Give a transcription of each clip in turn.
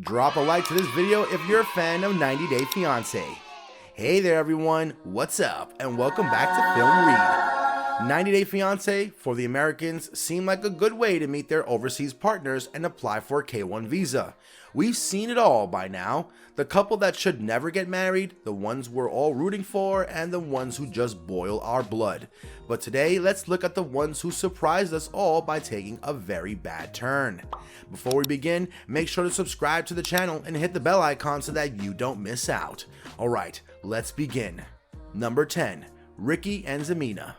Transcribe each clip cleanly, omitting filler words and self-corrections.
Drop a like to this video if you're a fan of 90 Day Fiance. Hey there everyone, what's up and welcome back to Film Read. 90 Day Fiance for the Americans seemed like a good way to meet their overseas partners and apply for a K-1 visa. We've seen it all by now. The couple that should never get married, the ones we're all rooting for, and the ones who just boil our blood. But today, let's look at the ones who surprised us all by taking a very bad turn. Before we begin, make sure to subscribe to the channel and hit the bell icon so that you don't miss out. Alright, let's begin. Number 10. Ricky and Zemina.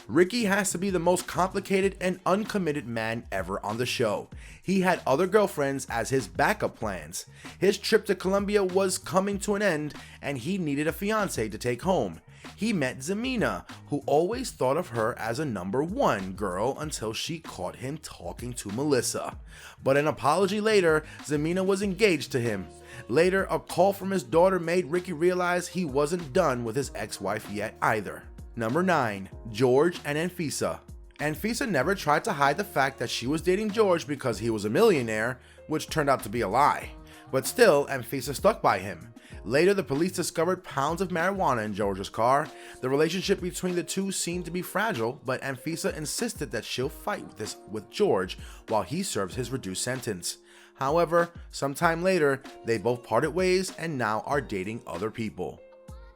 Ricky has to be the most complicated and uncommitted man ever on the show. He had other girlfriends as his backup plans. His trip to Colombia was coming to an end and he needed a fiance to take home. He met Zemina, who always thought of her as a number one girl until she caught him talking to Melissa. But an apology later, Zemina was engaged to him. Later, a call from his daughter made Ricky realize he wasn't done with his ex-wife yet either. Number 9. George and Anfisa. Anfisa never tried to hide the fact that she was dating George because he was a millionaire, which turned out to be a lie. But still, Anfisa stuck by him. Later, the police discovered pounds of marijuana in George's car. The relationship between the two seemed to be fragile, but Anfisa insisted that she'll fight with George while he serves his reduced sentence. However, sometime later, they both parted ways and now are dating other people.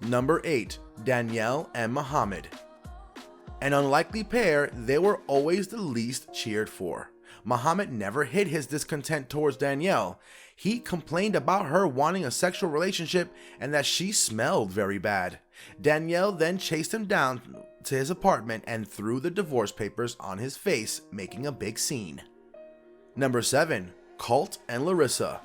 Number 8. Danielle and Muhammad. An unlikely pair, they were always the least cheered for. Muhammad never hid his discontent towards Danielle. He complained about her wanting a sexual relationship and that she smelled very bad. Danielle then chased him down to his apartment and threw the divorce papers on his face, making a big scene. Number 7. Colt and Larissa.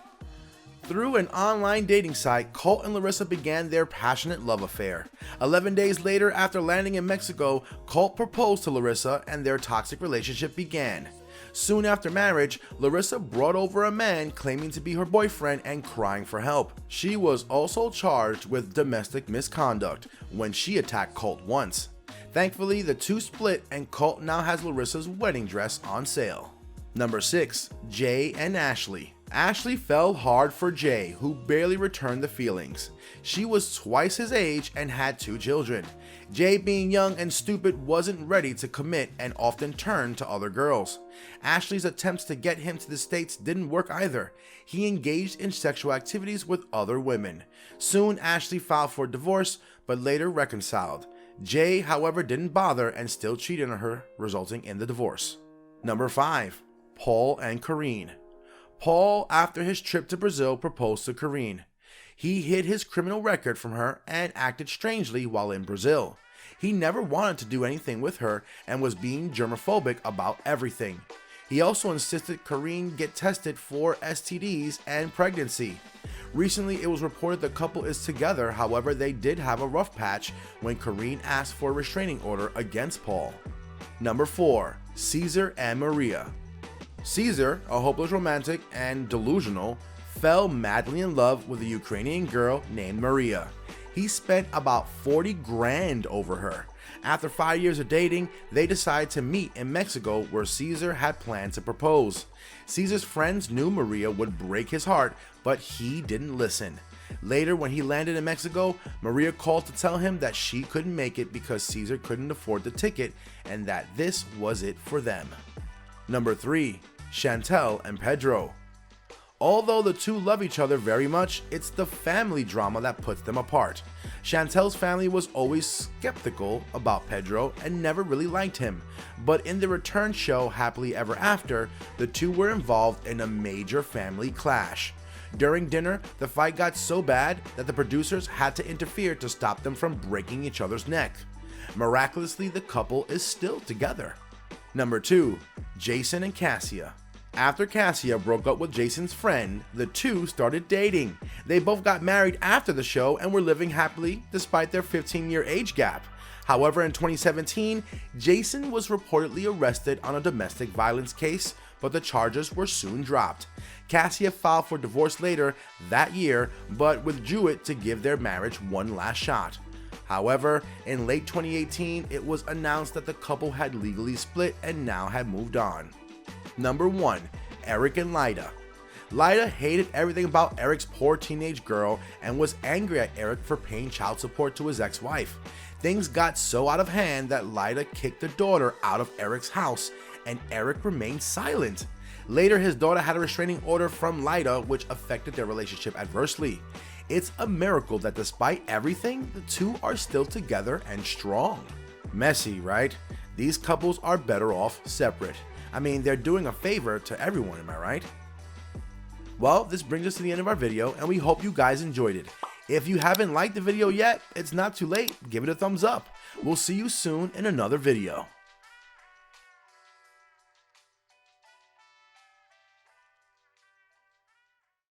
Through an online dating site, Colt and Larissa began their passionate love affair. 11 days later, after landing in Mexico, Colt proposed to Larissa and their toxic relationship began. Soon after marriage, Larissa brought over a man claiming to be her boyfriend and crying for help. She was also charged with domestic misconduct when she attacked Colt once. Thankfully, the two split and Colt now has Larissa's wedding dress on sale. Number 6. Jay and Ashley. Ashley fell hard for Jay, who barely returned the feelings. She was twice his age and had 2 children. Jay, being young and stupid, wasn't ready to commit and often turned to other girls. Ashley's attempts to get him to the States didn't work either. He engaged in sexual activities with other women. Soon, Ashley filed for divorce, but later reconciled. Jay, however, didn't bother and still cheated on her, resulting in the divorce. Number 5. Paul and Corrine. Paul, after his trip to Brazil, proposed to Corrine. He hid his criminal record from her and acted strangely while in Brazil. He never wanted to do anything with her and was being germophobic about everything. He also insisted Corrine get tested for STDs and pregnancy. Recently, it was reported the couple is together, however, they did have a rough patch when Corrine asked for a restraining order against Paul. Number 4. Caesar and Maria. Caesar, a hopeless romantic and delusional, fell madly in love with a Ukrainian girl named Maria. He spent about 40 grand over her. After 5 years of dating, they decided to meet in Mexico where Caesar had planned to propose. Caesar's friends knew Maria would break his heart, but he didn't listen. Later, when he landed in Mexico, Maria called to tell him that she couldn't make it because Caesar couldn't afford the ticket and that this was it for them. Number 3. Chantel and Pedro. Although the two love each other very much, it's the family drama that puts them apart. Chantel's family was always skeptical about Pedro and never really liked him, but in the return show Happily Ever After, the two were involved in a major family clash. During dinner, the fight got so bad that the producers had to interfere to stop them from breaking each other's neck. Miraculously, the couple is still together. Number 2. Jason and Cassia. After Cassia broke up with Jason's friend, the two started dating. They both got married after the show and were living happily despite their 15-year age gap. However, in 2017, Jason was reportedly arrested on a domestic violence case, but the charges were soon dropped. Cassia filed for divorce later that year, but withdrew it to give their marriage one last shot. However, in late 2018, it was announced that the couple had legally split and now had moved on. Number 1. Eric and Lyda. Lyda hated everything about Eric's poor teenage girl and was angry at Eric for paying child support to his ex-wife. Things got so out of hand that Lyda kicked the daughter out of Eric's house, and Eric remained silent. Later, his daughter had a restraining order from Lyda, which affected their relationship adversely. It's a miracle that despite everything, the two are still together and strong. Messy, right? These couples are better off separate. I mean, they're doing a favor to everyone, am I right? Well, this brings us to the end of our video, and we hope you guys enjoyed it. If you haven't liked the video yet, it's not too late. Give it a thumbs up. We'll see you soon in another video.